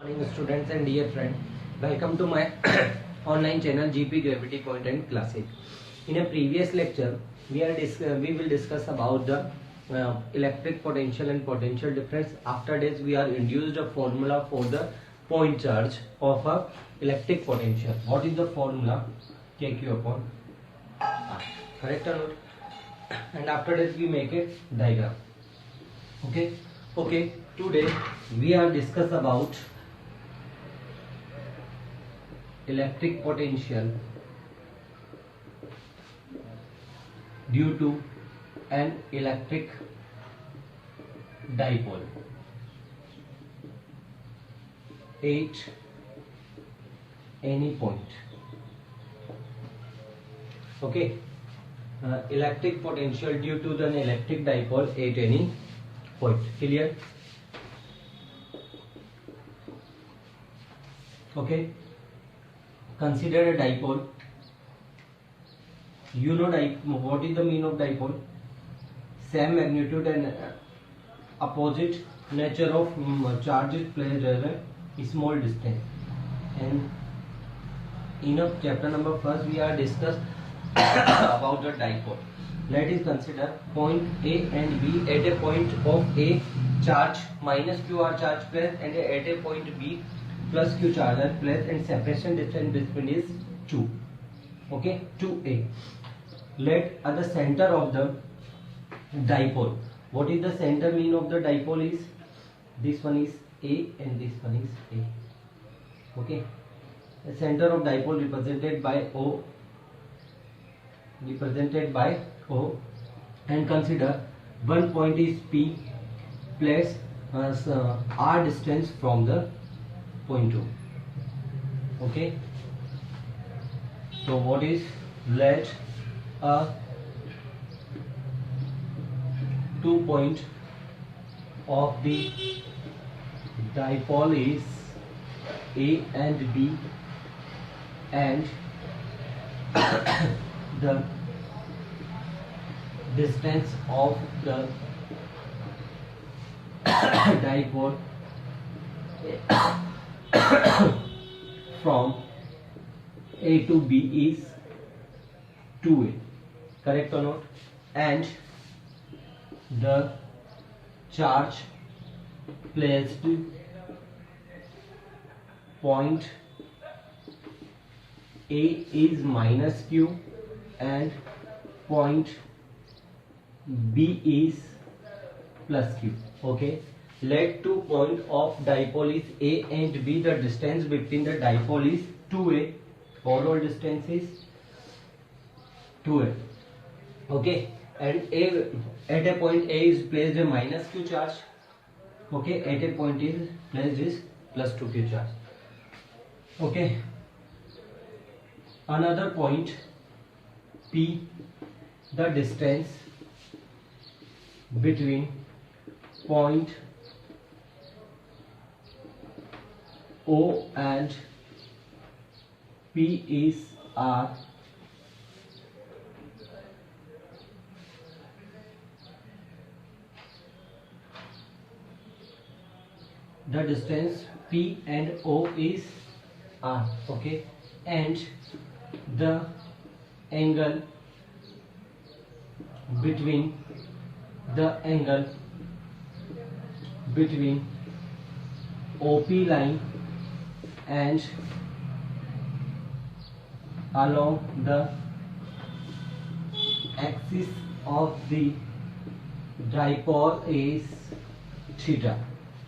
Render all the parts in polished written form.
Morning students and dear friend, welcome to my online channel GP Gravity Point and Classic. In a previous lecture we will discuss about the electric potential and potential difference. After this we are introduced a formula for the point charge of a electric potential. What is the formula? KQ upon R. Correct or not? And after that we make a diagram. Okay, today we are discuss about electric potential due to an electric dipole at any point. Electric potential due to an electric dipole at any point. Clear? Okay. Consider a dipole. You know what is the mean of dipole? Same magnitude and opposite nature of charges placed at a small distance. And in a chapter number first we are discussed about the dipole. Let us consider point A and B. At a point of A, charge minus QR charge placed, and at a point B, plus Q charge are placed, and separation distance between is 2. Okay, 2A. Let at the center of the dipole. What is the center mean of the dipole is? This one is A and this one is A. Okay. The center of dipole represented by O. And consider one point is P. Place R distance from the point O. Okay. So what is, let a 2 point of the dipole is A and B, and the distance of the dipole from A to B is 2A. Correct or not? And the charge placed point A is minus Q and point B is plus Q. Okay. Let 2 point of dipole is A and B. The distance between the dipole is 2A. Overall distance is 2A. Okay. And at a point A is placed a minus Q charge. Okay. At a point is placed is plus 2Q charge. Okay. Another point P, the distance between point O and P is R. The distance P and O is R. Okay. And the angle between OP line and along the axis of the dipole is theta.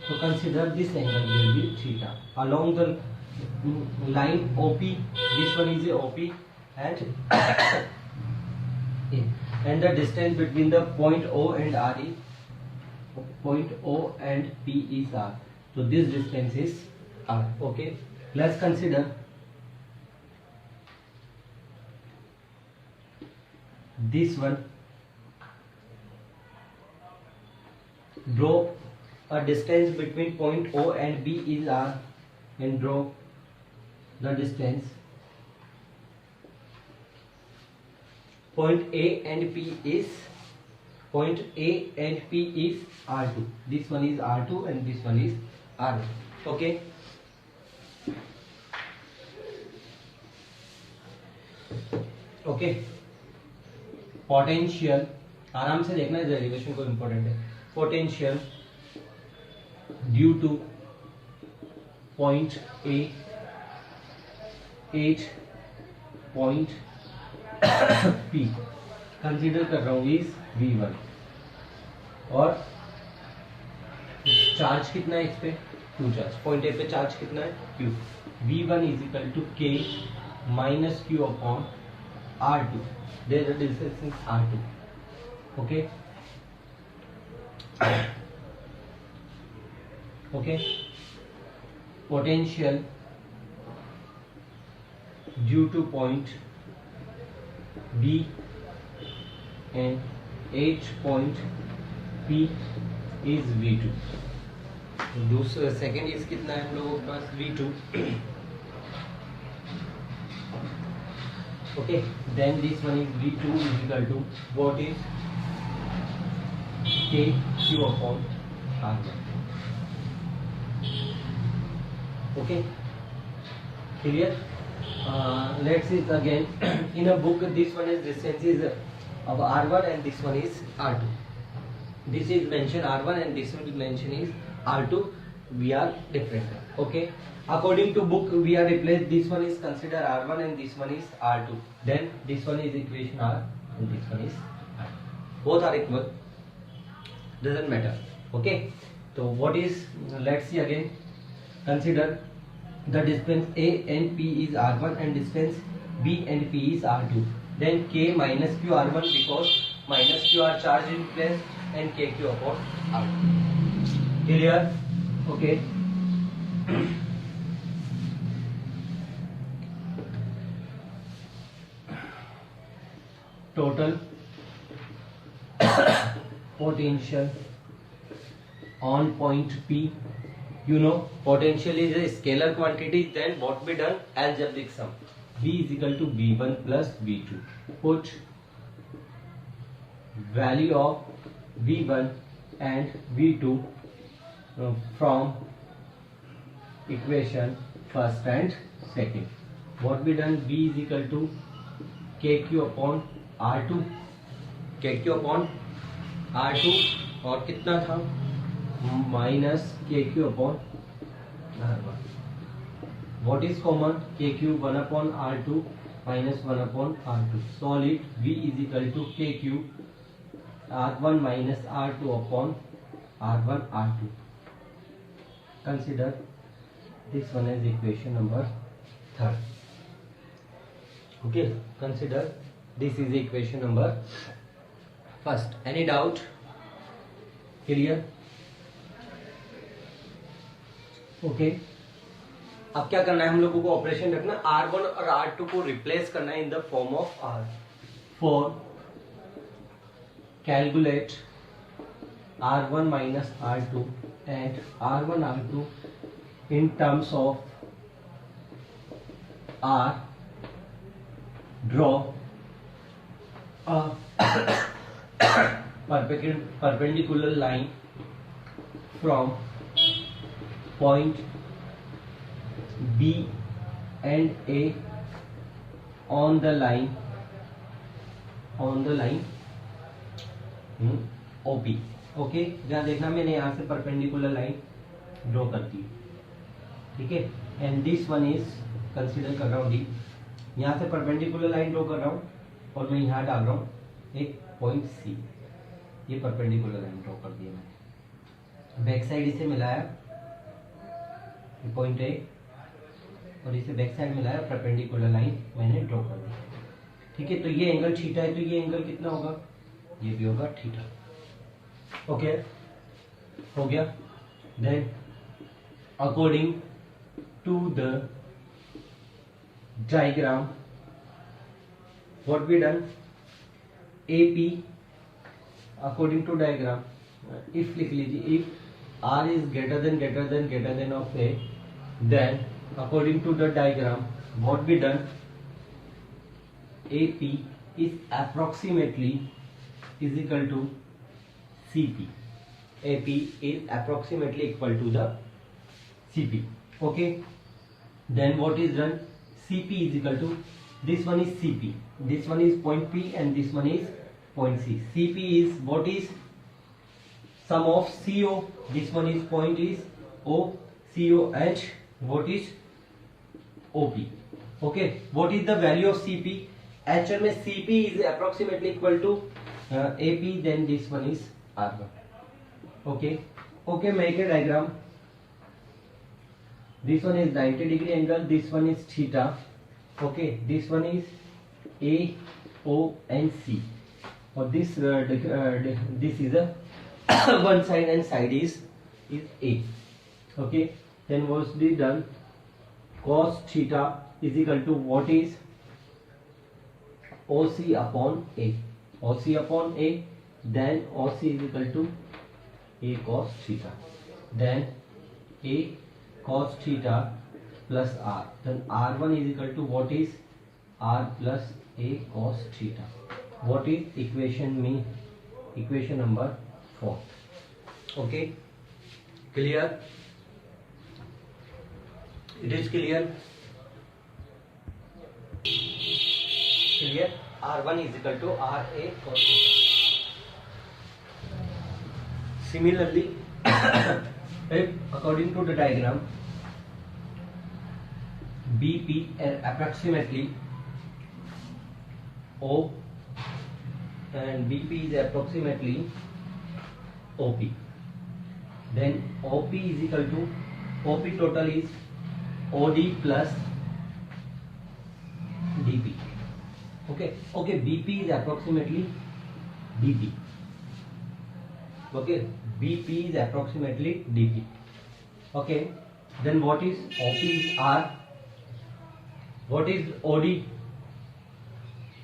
So consider this angle will be theta along the line OP. This one is a OP and the distance between the point O and R is point O and P is R. So this distance is R. Okay. Let's consider this one. Draw a distance between point O and B is R, and draw the distance point A and P is point A and P is R2. This one is R2 and this one is R1. Okay. Okay, potential आराम से देखना है, derivation को important है। Potential due to point A at point P consider कर रहा हूँ is V1 और चार्ज कितना है इस पे, Q चार्ज। पॉइंट ए पे चार्ज कितना है, Q। V1 is equal to K minus Q upon R2, there the distance is R2। Okay okay, potential due to point B and 8 point P is V2। दूसरा second is कितना है हम लोगों के पास, V2। Okay, then this one is V2 is equal to what is K Q upon R1। Okay, clear? Let's see it again. In a book, this one is distance is of R1 and this one is R2. This is mentioned R1 and this one is mentioned is R2. We are different. Okay. According to book, we are replaced. This one is considered R1 and this one is R2. Then this one is equation R and this one is R. Both are equal. Doesn't matter. Okay. So what is? Let's see again. Consider. The distance A and P is R1 and distance B and P is R2. Then K minus Q R1 because minus Q are charged in place and KQ upon R2. Clear? Okay. Total potential on point P. You know, potential is a scalar quantity. Then what be done? Algebraic sum. V is equal to V1 plus V2. Put value of V1 and V2 from equation first and second. What be done? V is equal to KQ upon R2. KQ upon R2 और कितना था, minus KQ upon R1। What is common? KQ 1 upon R2 minus 1 upon R2. Solve it. V is equal to KQ R1 minus R2 upon R1 R2. Consider this one as equation number 3rd. Okay. Consider this is equation number 1st. Any doubt? Clear? Okay, अब क्या करना है हम लोगों को, operation रखना, R1 और R2 को रिप्लेस करना है in the form of R। For calculate R1 minus R2 and R1 R2 in terms of R, draw perpendicular line from point B and A on the line OP। Okay, जहाँ देखना मैंने यहाँ से perpendicular line draw कर दी, ठीक है। And this one is consider कर रहा हूँ डी, यहाँ से परपेंडिकुलर लाइन ड्रॉ कर रहा हूँ और मैं यहाँ डाल रहा हूँ एक पॉइंट सी। ये परपेंडिकुलर लाइन ड्रॉ कर दिया मैंने, बैक साइड इसे मिलाया पॉइंट ए और इसे बैक साइड मिलाया, परपेंडिकुलर लाइन मैंने ड्रॉ कर दी, ठीक है। तो ये एंगल थीटा है, तो ये एंगल कितना होगा, ये भी होगा थीटा। ओके, हो गया। Then according to the diagram what be done, AP according to diagram, if लिख लीजिए, if R is greater than of A, then according to the diagram what be done, AP is approximately is equal to CP. AP is approximately equal to the CP. Okay, Then what is done? Cp is equal to, this one is Cp, this one is point P, and this one is point C. Cp is, what is sum of CO, this one is point is O, COH, what is OP. Okay, what is the value of Cp? Actual में Cp is approximately equal to AP, then this one is R1. Okay, okay, make a diagram. This one is 90 degree angle, this one is theta. Okay, this one is A, O and C. Or this this is a one side, and side is A. Okay, then what's the done? Cos theta is equal to, what is OC upon A. OC upon A, then OC is equal to A cos theta. Then A cos theta plus R. Then R1 is equal to, what is R plus A cos theta. What is equation mean? Equation number 4. Okay, clear? It is clear? Clear? R1 is equal to RA cos theta. Similarly, if according to the diagram, BP approximately O, and BP is approximately OP, then OP is equal to, OP total is OD plus DP. Okay, okay, BP is approximately DP. Okay, BP is approximately DP. Okay, then what is OP is R. What is OD?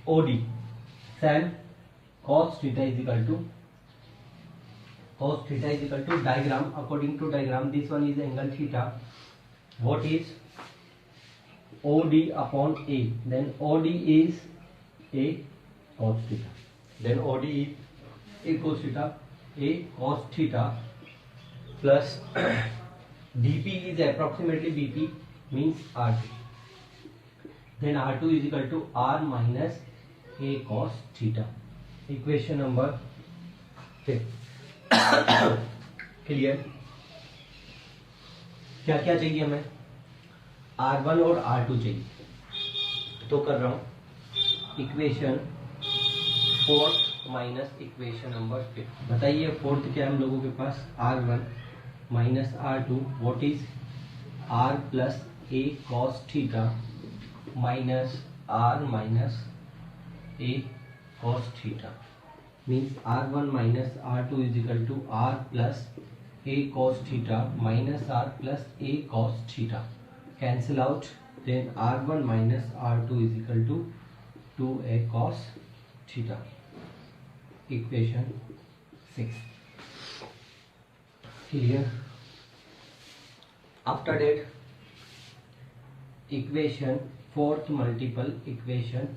OD, sin cos theta is equal to, cos theta is equal to, diagram, according to diagram, this one is angle theta. What is OD upon A? Then OD is A cos theta. Then OD is A cos theta, A cos theta plus DP is approximately BP, means R2. Then R2 is equal to R minus A cos theta. Equation number 5. Clear? क्या क्या चाहिए हमें? R1 और R2 चाहिए, तो कर रहा हूं इक्वेशन 4 माइनस इक्वेशन नंबर 5. बताइए फोर्थ क्या है हम लोगों के पास? R1 minus R2, what is R plus A cos theta minus R minus A cos theta, means R1 minus R2 is equal to R plus A cos theta minus R plus A cos theta. Cancel out, then R1 minus R2 is equal to 2A cos theta. Equation 6. Clear? After that, equation 4th multiple equation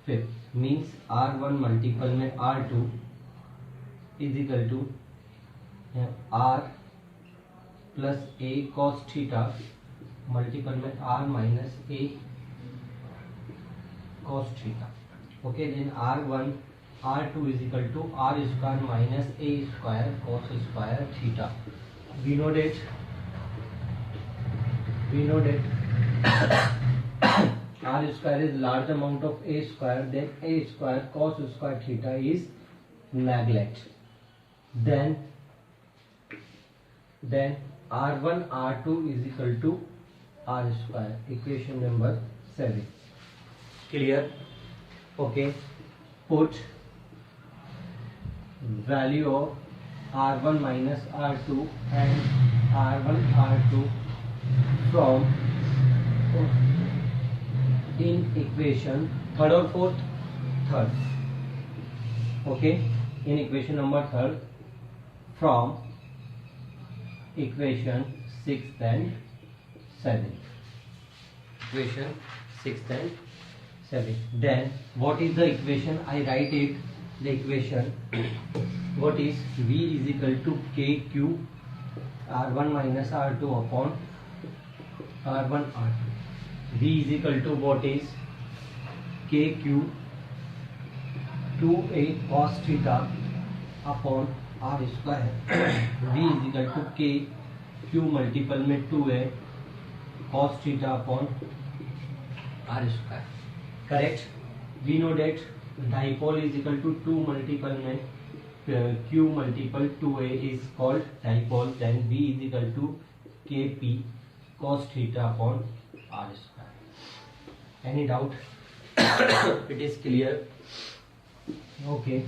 5th, means R1 multiple में R2 is equal to R plus A cos theta multiple में R minus A cos theta. Okay, then R1 R2 is equal to R square minus A square cos square theta. We know that R square is large amount of A square, then A square cos square theta is neglect. Then R1 R2 is equal to R square. Equation number 7. Clear? Okay. Put value of R1 minus R2 and R1 R2 from in equation 3rd or 4th? 3rd. Okay, in equation number 3rd from equation 6th and 7th. Equation 6th and 7th. Then what is the equation? I write it, the equation. What is V is equal to KQ R1 minus R2 upon R1 R2. V is equal to what is KQ 2a cos theta upon R square. V is equal to K Q multiple में 2a cos theta upon R square. Correct? We know that dipole is equal to 2 multiple में Q multiple 2a is called dipole. Then V is equal to KP cos theta upon R square. Any doubt? It is clear. Okay.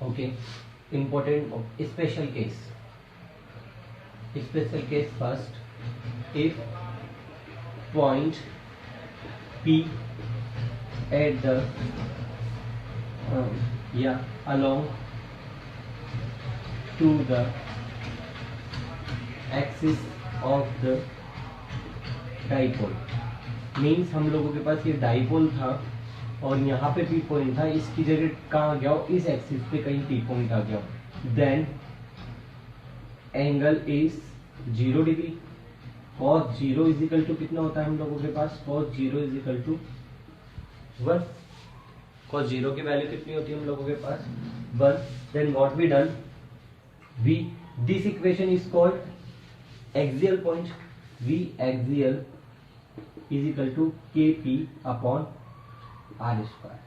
Okay. Important special case. Special case first. If point P at the along to the axis of the dipole, means हम लोगों के पास ये dipole था और यहाँ पे P point था, इसकी जगह कहाँ गया हो, इस एक्सिस पे कहीं पी पॉइंट आ गया हो, then angle is 0 degree. cos 0 is equal to कितना होता है हम लोगों के पास, cos 0 is equal to 1. cos 0 की वैल्यू कितनी होती है हम लोगों के पास 1. Then what we done, we this equation is called axial point. V axial is equal to Kp upon R square.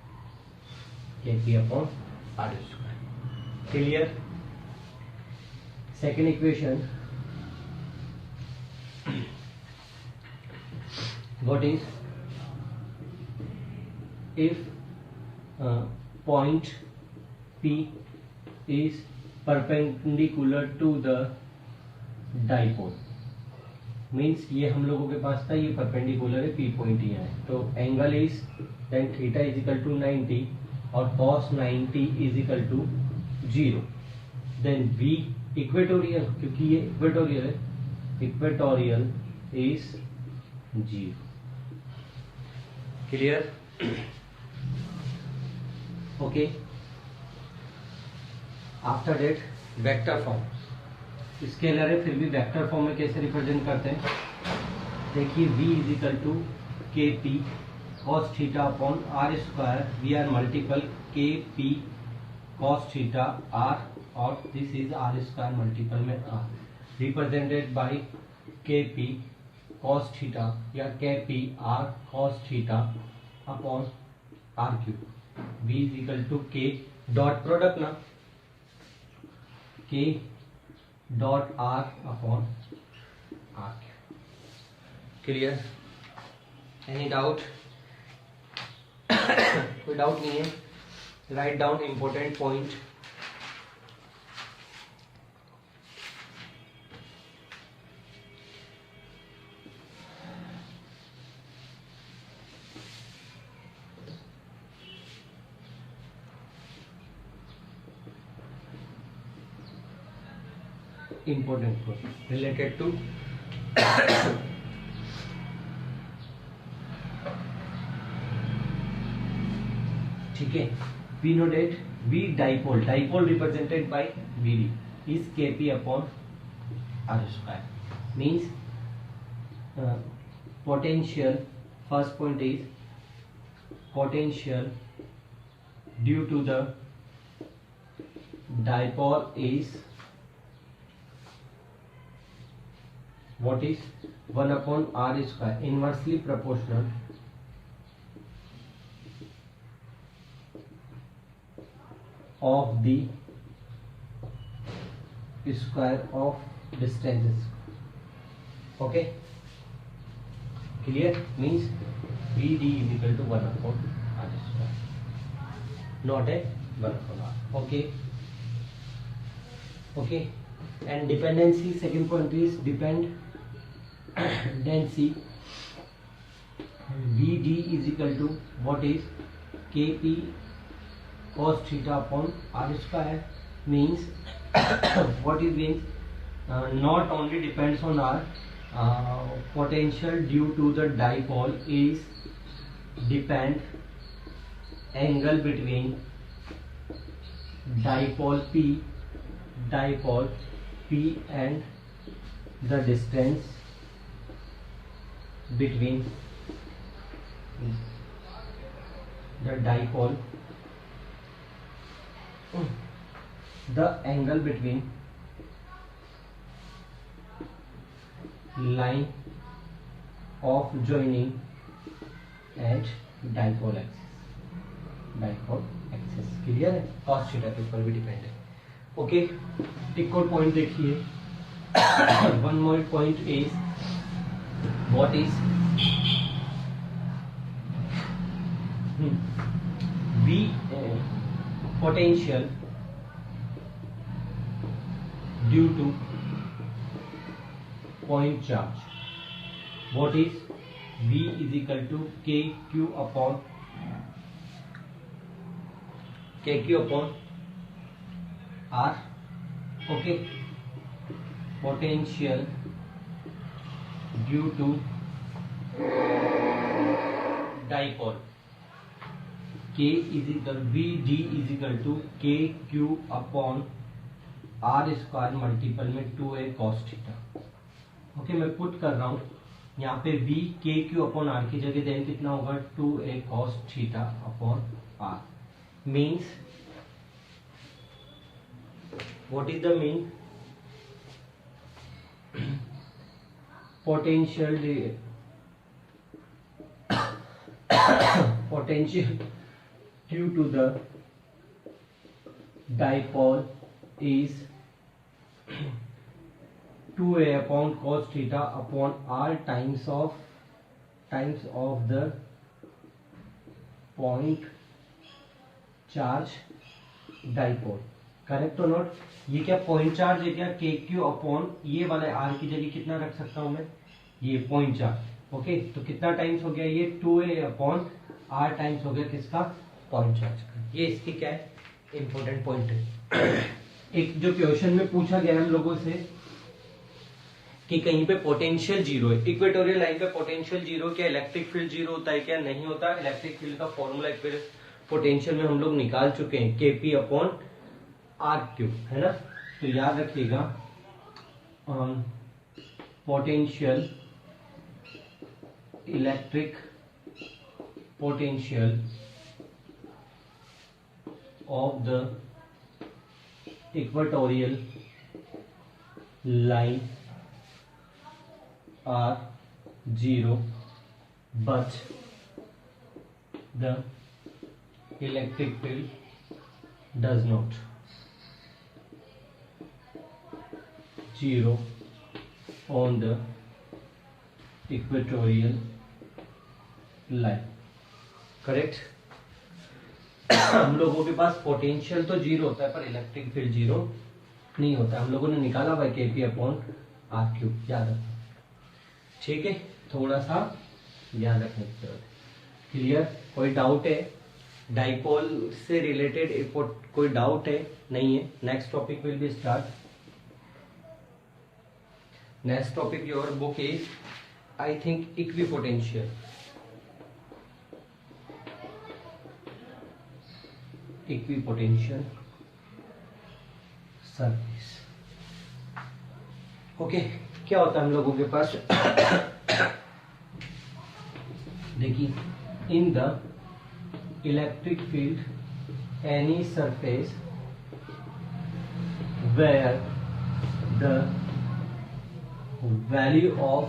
Kp upon R square. Clear? Second equation. What is if point P is perpendicular to the dipole? Means ये हम लोगों के पास था, ये perpendicular है, P point ये है, तो angle is then theta is equal to 90 और cos 90 is equal to 0. Then V equatorial, क्योंकि ये इक्वेटोरियल है, equatorial is 0. Clear? Okay. After that vector form, scalar है फिर भी वेक्टर फॉर्म में कैसे रिप्रेजेंट करते हैं, देखिए V is equal to K P cos theta upon R square. V R multiple K P cos theta R और this is R square multiple में R, represented by K P cos theta या K P R cos theta upon R cube. V is equal to K dot product ना, K dot R upon R. Clear? Any doubt? कोई doubt नहीं है? Right down important point. important point related to ठीक है. we know that V dipole represented by Vd is Kp upon R square. means potential, first point is potential due to the dipole is what is 1 upon R square, inversely proportional of the square of distances. Okay, clear? means BD is equal to 1 upon R square, not a 1 upon R. Okay, okay. And dependency, second point is dependency. VD is equal to what is Kp cos theta upon R square. means what is means not only depends on R, potential due to the dipole is depend angle between dipole P dipole P and the distance between the dipole, the angle between line of joining at dipole axis। Clear है? cos theta के ऊपर भी depend है। Okay, एक और point देखिए। One more point is what is V potential due to point charge। what is V is equal to KQ upon R। okay, potential due to dipole K is equal VD is equal to KQ upon R square multiple में 2a cos theta. Okay, मैं put कर रहा हूं यहाँ पे V KQ upon R की जगह, then कितना होगा 2a cos theta upon R। Means what is the mean? potential due to the dipole is 2a upon cos theta upon r times of the point charge dipole। Correct और not? ये क्या point charge है क्या? के Q upon ये वाले are की जगह कितना रख सकता हूं मैं? ये पॉइंट चार्ज। ओके, तो कितना टाइम्स हो गया ये? 2a अपॉन आर टाइम्स हो गया किसका? पॉइंट चार्ज का। ये इसकी क्या है? इंपॉर्टेंट पॉइंट है। एक जो क्वेश्चन में पूछा गया हम लोगों से कि कहीं पे पोटेंशियल जीरो है, इक्वेटोरियल लाइन पे पोटेंशियल जीरो, क्या इलेक्ट्रिक फील्ड जीरो होता है क्या? नहीं होता। इलेक्ट्रिक फील्ड का फॉर्मूला पोटेंशियल में हम लोग निकाल चुके हैं, केपी अपॉन आर क्यूब, है ना? तो याद रखिएगा, potential, electric potential of the equatorial line are zero, but the electric field does not zero on the equatorial line। Correct? हम लोगों के पास पोटेंशियल तो जीरो होता है पर इलेक्ट्रिक फील्ड जीरो नहीं होता। हम लोगों ने निकाला हुआ केपी अपॉन आर क्यूब, याद रखना। ठीक है, थोड़ा सा याद रखने की जरूरत है। क्लियर? कोई डाउट है डाइपोल से रिलेटेड? कोई डाउट है? नहीं है। Next topic will be start. Next topic your book is I think equipotential. Equipotential surface. Okay, क्या होता है हम लोगों के पास? देखिए, in the electric field any surface where the value of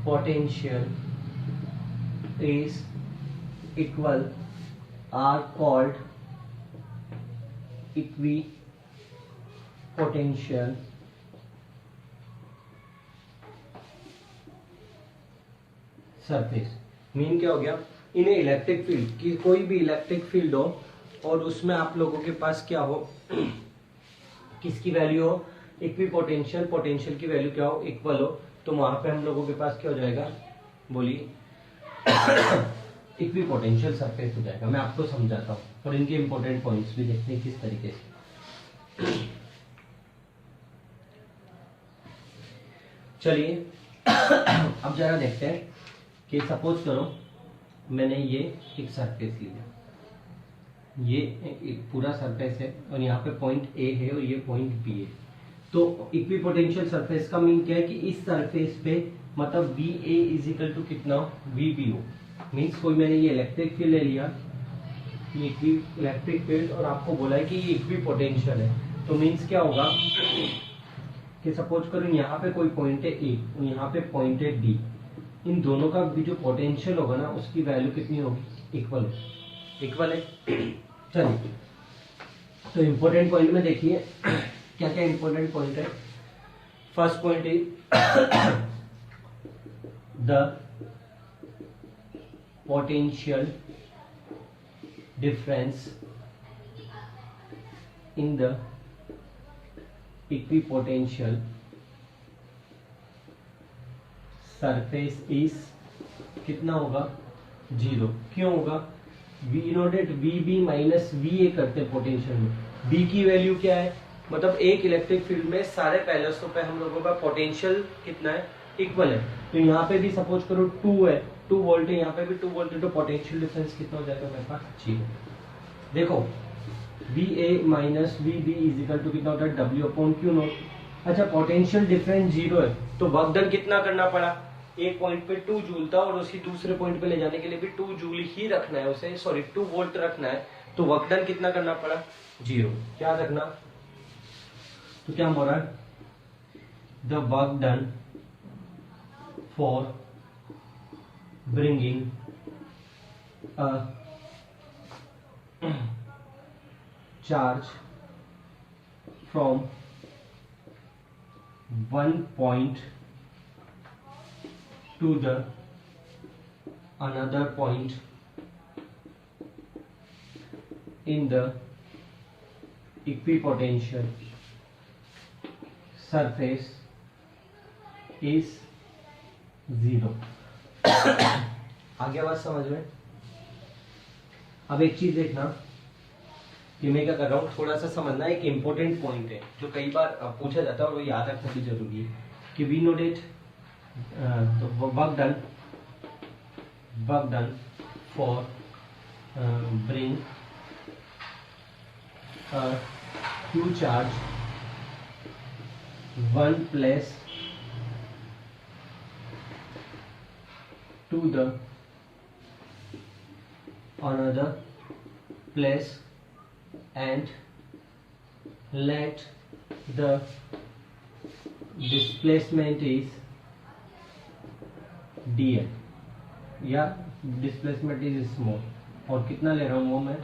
potential is equal are called equipotential surface. Mean क्या हो गया? इन्हें इलेक्ट्रिक फील्ड की, कोई भी इलेक्ट्रिक फील्ड हो और उसमें आप लोगों के पास क्या हो, किसकी वैल्यू हो? इक्विपोटेंशियल, पोटेंशियल की वैल्यू क्या हो? इक्वल हो। तो वहां पे हम लोगों के पास क्या हो जाएगा? बोलिए। इक्विपोटेंशियल सरफेस हो जाएगा। मैं आपको समझाता हूँ और इनके इंपॉर्टेंट पॉइंट्स भी देखते हैं किस तरीके से। चलिए अब जरा देखते हैं कि सपोज करो मैंने ये एक सरफेस लिया, ये एक पूरा सरफेस है और यहाँ पे पॉइंट ए है और ये पॉइंट बी है। तो इक्विपोटेंशियल सरफेस का मीन क्या है कि इस सरफेस पे मतलब V A is equal to कितना वी बी हो। मीन्स कोई मैंने ये इलेक्ट्रिक फील्ड ले लिया, ये इलेक्ट्रिक फील्ड, और आपको बोला है कि ये इक्विपोटेंशियल है। तो मीन्स क्या होगा कि सपोज करो यहाँ पे कोई पॉइंट है ए और यहाँ पे पॉइंट है डी, इन दोनों का भी जो पोटेंशियल होगा ना उसकी वैल्यू कितनी होगी, इक्वल है। इक्वल है। चलिए तो इंपॉर्टेंट पॉइंट में देखिए क्या क्या इंपॉर्टेंट पॉइंट है। First point is the potential difference in the equipotential surface is कितना होगा, 0। क्यों होगा, we noted V B minus V A करते हैं पोटेंशियल में। बी की वैल्यू क्या है, मतलब एक इलेक्ट्रिक फील्ड में सारे पैलेसों पे हम लोगों का पोटेंशियल कितना है, इक्वल है। तो यहाँ पे भी सपोज करो 2 है, 2 वोल्ट है, यहाँ पे भी 2 वोल्ट है, तो पोटेंशियल डिफरेंस कितना हो जाएगा मेरे पास, 0। देखो V A minus V B is equal to कितना होता है, डब्ल्यू अपॉन क्यू नॉट। अच्छा पोटेंशियल डिफरेंस 0 है तो वर्क डन कितना करना पड़ा, एक पॉइंट पे 2 जूल था और उसी दूसरे पॉइंट पे ले जाने के लिए भी 2 जूल ही रखना है उसे, सॉरी 2 वोल्ट रखना है, तो वर्क डन कितना करना पड़ा, 0। क्या रखना, तो क्या हो रहा है, the work done for bringing a charge from one point to the another point in the equipotential surface is 0। आगे बात समझ में। अब एक चीज देखना कि मैं क्या कर रहा हूँ, थोड़ा सा समझना, एक इंपॉर्टेंट पॉइंट है जो कई बार पूछा जाता है और वो याद रखना भी जरूरी है कि we know that work done for bring Q charge one place to the another place and let the displacement is dl या डिस्प्लेसमेंट इज स्मॉल, और कितना ले रहा हूँ वो मैं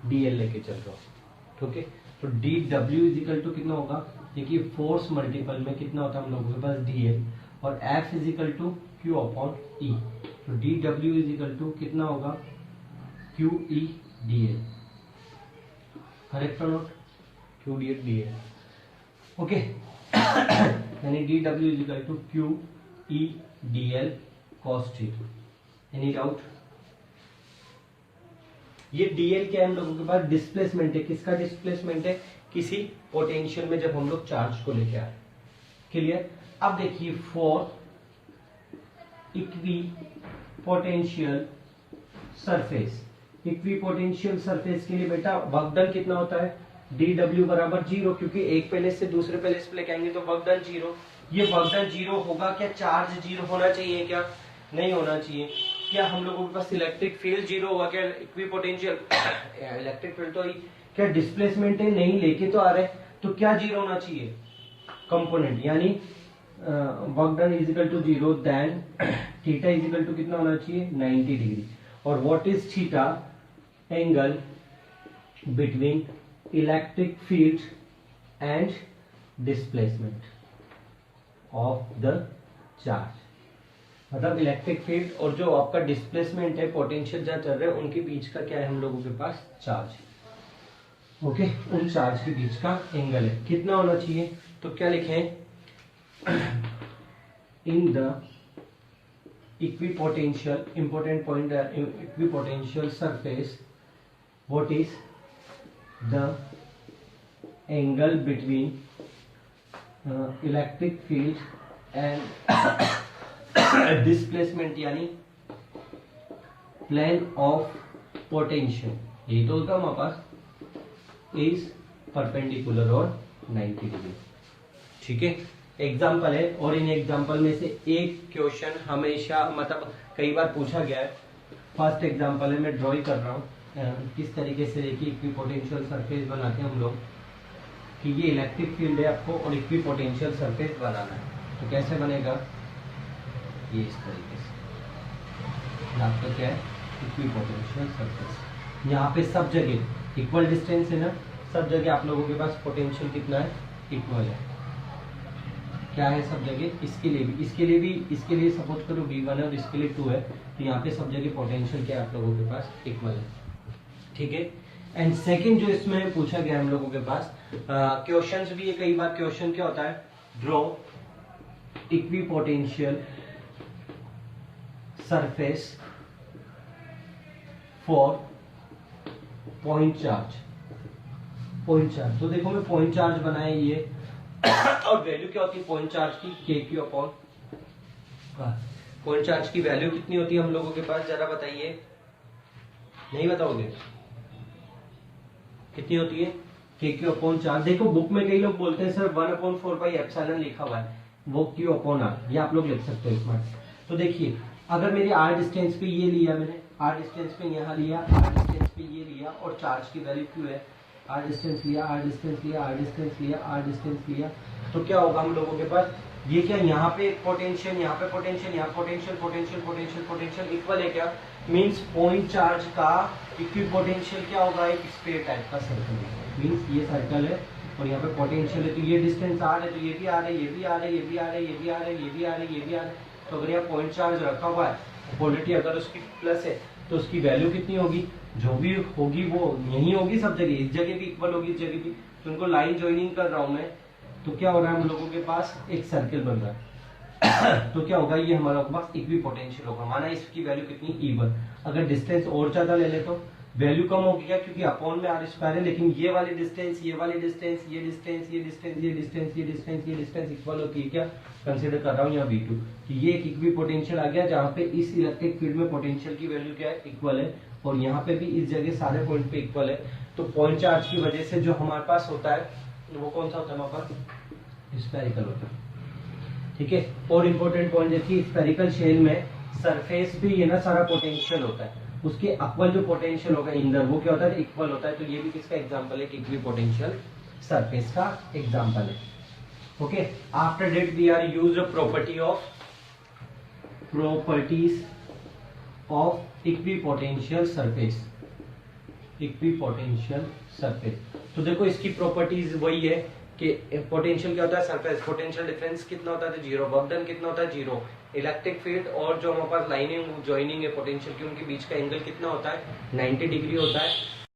dl लेके चल रहा हूँ। ठीक है, तो dw इज इक्वल टू कितना होगा, देखिए फोर्स मल्टीपल में कितना होता है हम लोगों के पास dl, और F is equal to Q upon E, तो dw इज इक्वल टू कितना होगा QE dl, करेक्ट और नोट, QE dl। ओके, यानी dw is equal to QE dl cos t। Any doubt? ये dl क्या है हम लोगों के पास, डिस्प्लेसमेंट है। किसका डिस्प्लेसमेंट है, किसी पोटेंशियल में जब हम लोग चार्ज को लेके आए। क्लियर? अब देखिए for equi potential surface, equi potential surface के लिए बेटा वर्क डन कितना होता है, dw बराबर 0, क्योंकि एक पैलेस से दूसरे पैलेस पे लेके आएंगे तो वर्क डन 0। ये वर्क डन 0 होगा क्या, चार्ज 0 होना चाहिए क्या, नहीं होना चाहिए। क्या हम लोगों के पास इलेक्ट्रिक फील्ड 0 होगा क्या, इक्वी पोटेंशियल इलेक्ट्रिक फील्ड तो क्या डिस्प्लेसमेंट है, नहीं लेके तो आ रहे, तो क्या 0 होना चाहिए, कंपोनेंट, यानी work done is equal to 0, then theta is equal to कितना होना चाहिए, 90 डिग्री। और what is theta, angle between electric field and displacement of the charge, मतलब इलेक्ट्रिक फील्ड और जो आपका डिस्प्लेसमेंट है, पोटेंशियल जहां चल रहे हैं, उनके बीच का क्या है हम लोगों के पास, चार्ज। ओके, उन चार्ज के बीच का एंगल है, कितना होना चाहिए, तो क्या लिखें, इन the equipotential, important point, equipotential surface, what is the angle between electric field and displacement, यानी प्लेन ऑफ पोटेंशियल, यही तो होता है हमारे पास, इज परपेंडिकुलर और 90 डिग्री। ठीक है, एग्जाम्पल है, और इन एग्जाम्पल में से एक क्वेश्चन हमेशा मतलब कई बार पूछा गया है। फर्स्ट एग्जाम्पल है, मैं ड्रॉ कर रहा हूँ किस तरीके से। देखिए इक्विपोटेंशियल सरफेस बनाते हैं हम लोग कि ये इलेक्ट्रिक फील्ड है आपको और इक्विपोटेंशियल सरफेस बनाना है। तो कैसे बनेगा, ये इस तरीके से आपका क्या है, इक्विपोटेंशियल सरफेस। यहाँ पे सब जगह इक्वल डिस्टेंस है ना, सब जगह आप लोगों के पास पोटेंशियल कितना है, इक्वल है। क्या है सब जगह, इसके लिए भी, इसके लिए भी, इसके लिए सपोज करो V1 है और इसके लिए 2 है, तो यहाँ पे सब जगह पोटेंशियल क्या है आप लोगों के पास, इक्वल है। ठीक है, एंड सेकंड जो इसमें पूछा गया हम लोगों के पास क्वेश्चंस भी है कई बार। क्वेश्चन क्या होता है, draw equipotential surface for point charge. Point charge, तो देखो मैं पॉइंट चार्ज बनाया ये और वैल्यू क्या होती है पॉइंट चार्ज की, KQ अपॉन। पॉइंट चार्ज की वैल्यू कितनी होती है हम लोगों के पास, जरा बताइए, नहीं बताओगे कितनी होती है, KQ अपॉन चार्ज। देखो बुक में कई लोग बोलते हैं सर 1/4 लिखा हुआ है, वो Q अपॉन R, ये आप लोग लिख सकते हो इसमें। तो देखिए अगर मेरी R डिस्टेंस पे ये लिया मैंने, R डिस्टेंस पे यहाँ लिया, R डिस्टेंस पे ये लिया और चार्ज की वैल्यू Q है, R डिस्टेंस लिया, R डिस्टेंस लिया, R डिस्टेंस लिया, R डिस्टेंस लिया, तो क्या होगा हम लोगों के पास, ये क्या यहाँ पे पोटेंशियल, यहाँ पे पोटेंशियल, यहाँ potential, potential, potential, potential equal है क्या, मींस पॉइंट चार्ज का इक्विपोटेंशियल क्या होगा, एक स्फीयर टाइप का सर्कल है। मींस ये सर्कल है और यहाँ पे पोटेंशियल है, तो ये डिस्टेंस R है, तो ये भी R है, ये भी R है, ये भी R है, ये भी R है, ये भी R है, ये भी R है। तो अगर यहाँ पॉइंट चार्ज रखा हुआ है, क्वालिटी अगर उसकी प्लस है तो उसकी वैल्यू कितनी होगी, जो भी होगी वो यही होगी सब जगह, इस जगह भी इक्वल होगी, इस जगह भी। तो उनको लाइन ज्वाइनिंग कर रहा हूं मैं, तो क्या हो रहा है हम लोगों के पास एक सर्कल बन रहा है तो क्या होगा, ये हमारे पास इक्विपोटेंशियल होगा, माना इसकी वैल्यू कितनी E1। अगर डिस्टेंस और ज्यादा ले ले तो वैल्यू कम होगी क्या, क्योंकि अपॉन में R स्क्वायर है, लेकिन ये वाली डिस्टेंस, ये वाली डिस्टेंस, ये डिस्टेंस, ये डिस्टेंस, ये डिस्टेंस, ये डिस्टेंस, ये डिस्टेंस इक्वल होती है क्या, कंसीडर कर रहा हूँ यहाँ V2 कि ये एक इक्विपोटेंशियल आ गया, जहाँ पे इस इलेक्ट्रिक फील्ड में पोटेंशियल की वैल्यू क्या है, इक्वल है, और यहाँ पे भी इस जगह सारे पॉइंट पे इक्वल है। तो पॉइंट चार्ज की वजह से जो हमारे पास होता है वो कौन सा होता है हमारे पास, स्फेरिकल होता है। ठीक है, और इम्पोर्टेंट पॉइंट देखिए, स्फेरिकल शेल में सरफेस पे ये ना सारा पोटेंशियल होता है, उसके अक्वल जो पोटेंशियल होगा इंदर वो क्या होता है, इक्वल होता है। तो ये भी किसका एग्जांपल है, इक्विपोटेंशियल सरफेस का एग्जांपल है। Okay, after that we are use properties of equipotential surface. Equipotential surface, तो देखो इसकी प्रॉपर्टीज वही है कि पोटेंशियल क्या होता है, सरफेस पोटेंशियल डिफरेंस कितना होता है, 0, वर्क डन कितना होता है, 0, इलेक्ट्रिक फील्ड और जो हमारे पास लाइनिंग ज्वाइनिंग है पोटेंशियल की, उनके बीच का एंगल कितना होता है, 90 डिग्री होता है।